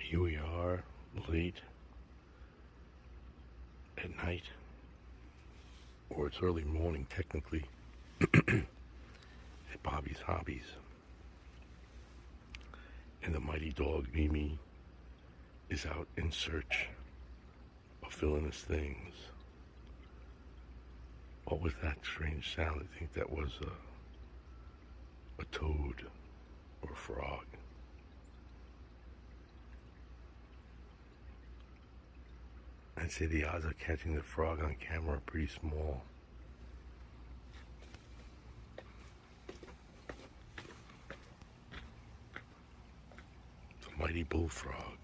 Here we are, late at night, or it's early morning technically, at Bobby's Hobbies. And the mighty dog Mimi is out in search of villainous things. What was that strange sound? I think that was a toad or a frog. I'd say the odds of catching the frog on camera are pretty small. The mighty bullfrog.